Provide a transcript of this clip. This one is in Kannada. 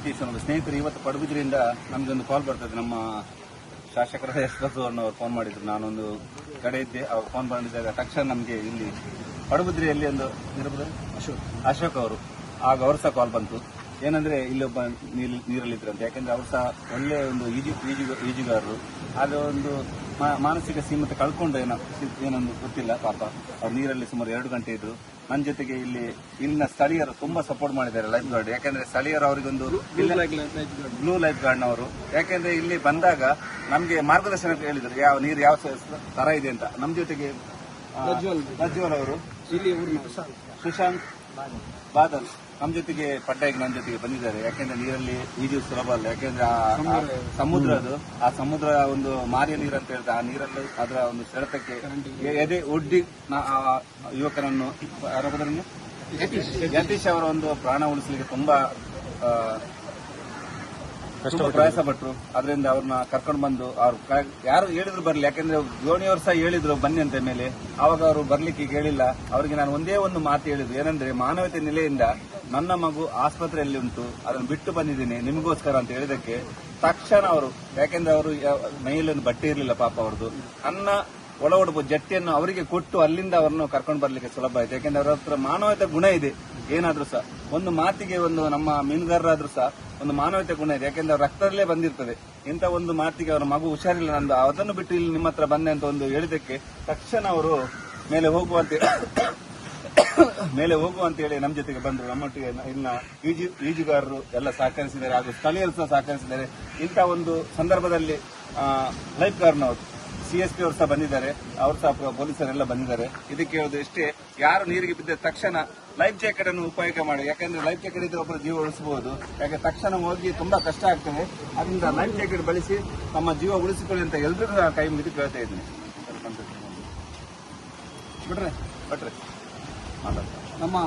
ಸತೀಶ್ ಅನ್ನೋದು ಸ್ನೇಹಿತರು ಇವತ್ತು ಪಡುಬಿದ್ರಿಯಿಂದ ನಮ್ಗೊಂದು ಕಾಲ್ ಬರ್ತದೆ. ನಮ್ಮ ಶಾಸಕರ ಎಸ್ ಬಸವಣ್ಣವರು ಫೋನ್ ಮಾಡಿದ್ರು. ನಾನೊಂದು ಕಡೆ ಇದ್ದೆ, ಅವ್ರು ಫೋನ್ ಮಾಡಿದಾಗ ತಕ್ಷಣ ನಮಗೆ ಇಲ್ಲಿ ಪಡುಬಿದ್ರಿಯಲ್ಲಿ ಒಂದು ಅಶೋಕ್ ಅವರು ಆಗ ಅವ್ರ ಸಹ ಕಾಲ್ ಬಂತು. ಏನಂದ್ರೆ ಇಲ್ಲೊಬ್ಬ ನೀರಲ್ಲಿದ್ರಂತೆ. ಯಾಕಂದ್ರೆ ಅವ್ರು ಸಹ ಒಳ್ಳೆ ಒಂದು ಈಜುಗಾರರು. ಆದ್ರೆ ಒಂದು ಮಾನಸಿಕ ಸೀಮಿತ ಕಳ್ಕೊಂಡು ಏನೊಂದು ಗೊತ್ತಿಲ್ಲ ಪಾಪ. ಅವ್ರು ನೀರಲ್ಲಿ ಸುಮಾರು 2 ಗಂಟೆ ಇದ್ರು. ನನ್ನ ಜೊತೆಗೆ ಇಲ್ಲಿನ ಸ್ಥಳೀಯರು ತುಂಬಾ ಸಪೋರ್ಟ್ ಮಾಡಿದ್ದಾರೆ, ಲೈಫ್ ಗಾರ್ಡ್. ಯಾಕಂದ್ರೆ ಸ್ಥಳೀಯರು ಅವರಿಗೊಂದು ಬ್ಲೂ ಲೈಫ್ ಗಾರ್ಡ್ನವರು. ಯಾಕಂದ್ರೆ ಇಲ್ಲಿ ಬಂದಾಗ ನಮ್ಗೆ ಮಾರ್ಗದರ್ಶನ ಹೇಳಿದ್ರು, ನೀರು ಯಾವ ತರ ಇದೆ ಅಂತ. ನಮ್ಮ ಜೊತೆಗೆ ಪ್ರಜ್ವಲ್ ಅವರು, ಸುಶಾಂತ್ ಬಾದಲ್ ನಮ್ಮ ಜೊತೆಗೆ ಪಡ್ಡಾಗಿ ನನ್ನ ಜೊತೆಗೆ ಬಂದಿದ್ದಾರೆ. ಯಾಕೆಂದ್ರೆ ನೀರಲ್ಲಿ ಈಜು ಸುಲಭ ಅಲ್ಲ. ಯಾಕೆಂದ್ರೆ ಆ ಸಮುದ್ರ ಒಂದು ಮಾರಿಯ ನೀರು ಅಂತ ಹೇಳಿದ್ರೆ ಆ ನೀರಲ್ಲಿ ಅದರ ಒಂದು ಸೆಳೆತಕ್ಕೆ ಎದೆ ಒಡ್ಡಿ ಯುವಕರನ್ನು ಯತೀಶ್ ಅವರ ಒಂದು ಪ್ರಾಣ ಉಳಿಸಲಿಕ್ಕೆ ತುಂಬಾ ಪ್ರಯಾಸ ಪಟ್ಟರು. ಅದರಿಂದ ಅವ್ರನ್ನ ಕರ್ಕೊಂಡು ಬಂದು ಅವ್ರು ಯಾರು ಹೇಳಿದ್ರು ಬರ್ಲಿ. ಯಾಕಂದ್ರೆ ಧೋನಿಯವರು ಸಹ ಹೇಳಿದ್ರು ಬನ್ನಿ ಅಂತ. ಮೇಲೆ ಅವಾಗ ಅವರು ಬರ್ಲಿಕ್ಕೆ ಹೇಳಿಲ್ಲ. ಅವರಿಗೆ ನಾನು ಒಂದೇ ಒಂದು ಮಾತು ಹೇಳಿದ್ರು, ಏನಂದ್ರೆ ಮಾನವತೆ ನೆಲೆಯಿಂದ ನನ್ನ ಮಗು ಆಸ್ಪತ್ರೆಯಲ್ಲಿ ಉಂಟು, ಅದನ್ನು ಬಿಟ್ಟು ಬಂದಿದ್ದೀನಿ ನಿಮಗೋಸ್ಕರ ಅಂತ ಹೇಳಿದಕ್ಕೆ ತಕ್ಷಣ ಅವರು, ಯಾಕೆಂದ್ರೆ ಅವರು ಮೈಲೊಂದು ಬಟ್ಟೆ ಇರಲಿಲ್ಲ ಪಾಪ ಅವ್ರದ್ದು, ನನ್ನ ಒಳ ಉಡುಪು ಜಟ್ಟಿಯನ್ನು ಅವರಿಗೆ ಕೊಟ್ಟು ಅಲ್ಲಿಂದ ಅವರನ್ನು ಕರ್ಕೊಂಡು ಬರ್ಲಿಕ್ಕೆ ಸುಲಭ ಆಯ್ತು. ಯಾಕೆಂದ್ರೆ ಅವರ ಹತ್ರ ಮಾನವತೆ ಗುಣ ಇದೆ. ಏನಾದ್ರೂ ಸಹ ಒಂದು ಮಾತಿಗೆ ಒಂದು ನಮ್ಮ ಮೀನುಗಾರರಾದ್ರೂ ಸಹ ಒಂದು ಮಾನವತೆ ಗುಣ ಇದೆ. ಯಾಕೆಂದ್ರೆ ಅವ್ರ ರಕ್ತದಲ್ಲೇ ಬಂದಿರ್ತದೆ. ಇಂಥ ಒಂದು ಮಾತಿಗೆ ಅವರ ಮಗು ಹುಷಾರಿಲ್ಲ, ನಂದು ಅದನ್ನು ಬಿಟ್ಟು ಇಲ್ಲಿ ನಿಮ್ಮ ಹತ್ರ ಬಂದೆ ಅಂತ ಒಂದು ಹೇಳಿದಕ್ಕೆ ತಕ್ಷಣ ಅವರು ಮೇಲೆ ಹೋಗುವಂತ ಹೇಳಿ ನಮ್ಮ ಜೊತೆಗೆ ಬಂದರು. ನಮ್ಮೊಟ್ಟಿಗೆ ಇನ್ನ ಈಜುಗಾರರು ಎಲ್ಲ ಸಹಕರಿಸಿದ್ದಾರೆ, ಹಾಗೂ ಸ್ಥಳೀಯರು ಸಹ ಸಹಕರಿಸಿದ್ದಾರೆ. ಇಂಥ ಒಂದು ಸಂದರ್ಭದಲ್ಲಿ ಲೈಫ್ ಗಾರ್ಡ್ನವರು CSP ಅವರು ಸಹ ಬಂದಿದ್ದಾರೆ, ಅವರು ಸಹ ಪೊಲೀಸರೆಲ್ಲ ಬಂದಿದ್ದಾರೆ. ಇದಕ್ಕೆ ಹೇಳೋದು ಇಷ್ಟೇ, ಯಾರು ನೀರಿಗೆ ಬಿದ್ದ ತಕ್ಷಣ ಲೈಫ್ ಜಾಕೆಟ್ ಅನ್ನು ಉಪಯೋಗ ಮಾಡಿ. ಯಾಕಂದ್ರೆ ಲೈಫ್ ಜಾಕೆಟ್ ಇದ್ರೆ ಒಬ್ಬರು ಜೀವ ಉಳಿಸಬಹುದು. ಯಾಕೆ ತಕ್ಷಣ ಹೋಗಿ ತುಂಬಾ ಕಷ್ಟ ಆಗ್ತದೆ. ಅದರಿಂದ ಲೈಫ್ ಜಾಕೆಟ್ ಬಳಸಿ ತಮ್ಮ ಜೀವ ಉಳಿಸಿಕೊಳ್ಳಿ ಅಂತ ಎಲ್ರಿಗೂ ಕೈ ಮುಗಿದು ಕೇಳ್ತಾ ಇದ್ದೀನಿ. ಬಿಟ್ರೆ ನಮ್ಮ